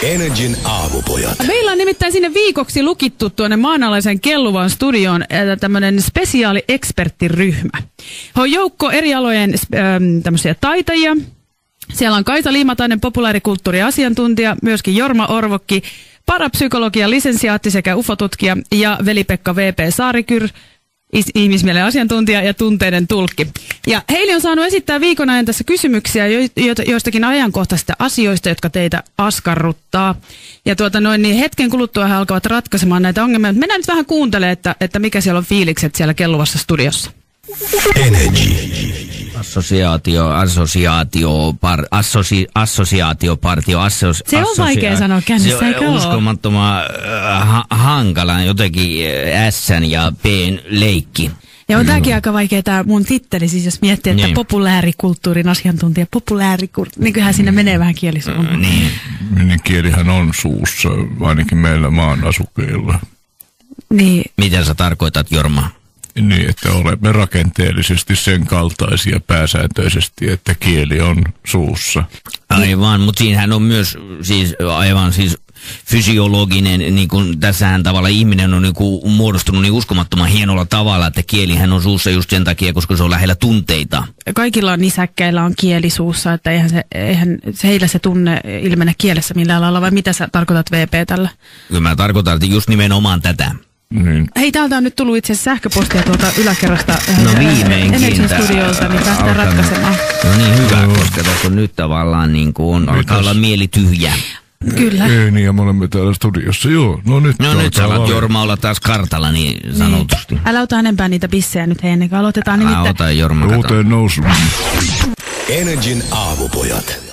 Energin aamupojat. Meillä on nimittäin sinne viikoksi lukittu tuonne maanalaisen Kelluvan studioon tämmöinen spesiaali-eksperttiryhmä. He on joukko eri alojen tämmöisiä taitajia. Siellä on Kaisa Liimatainen, populaarikulttuuriasiantuntija, myöskin Jorma Orvokki, parapsykologian lisensiaatti sekä ufotutkija ja Veli-Pekka V.P. Saarikyr, ihmismielen asiantuntija ja tunteiden tulkki. Ja heille on saanut esittää viikon ajan tässä kysymyksiä joistakin ajankohtaisista asioista, jotka teitä askarruttaa. Ja niin hetken kuluttua he alkavat ratkaisemaan näitä ongelmia. Mennään nyt vähän kuuntelemaan, että mikä siellä on fiilikset siellä Kelluvassa studiossa. Energy. Se on vaikea sanoa kännissä, eikö ole? Uskomattoman hankala jotenkin S ja P:n leikki. Ja on tämäkin aika vaikea tämä mun titteli, siis jos miettii, että niin. Populaarikulttuurin asiantuntija, niin kyllähän siinä menee vähän kielisuun. Niin kielihän on suussa, ainakin meillä maan asukkeilla. Niin. Mitä sä tarkoitat, Jorma? Niin, että olemme rakenteellisesti sen kaltaisia pääsääntöisesti, että kieli on suussa. Aivan, mutta siinähän on myös siis fysiologinen, niin kuin tässähän tavalla ihminen on niin kuin muodostunut niin uskomattoman hienolla tavalla, että kielihän on suussa just sen takia, koska se on lähellä tunteita. Kaikilla nisäkkäillä on kieli suussa, että eihän heillä se tunne ilmene kielessä millään lailla, vai mitä sä tarkoitat VP tällä? Kyllä mä tarkoitan, että just nimenomaan tätä. Niin. Hei, täältä on nyt tullut itse asiassa sähköpostia tuolta yläkerrasta viimeinkin studiolta, niin päästään ratkaisemaan. No niin, hyvä, koska tässä on nyt tavallaan niin kuin alkaa olla mieli tyhjä. Kyllä. Ei niin, ja me olemme täällä studiossa, joo. No nyt saavat Jorma olla taas kartalla niin sanotusti. Älä ota enempää niitä bissejä nyt ennen kuin aloitetaan. Älä ota Jorma. Uuteen nousuun. Energin aamupojat.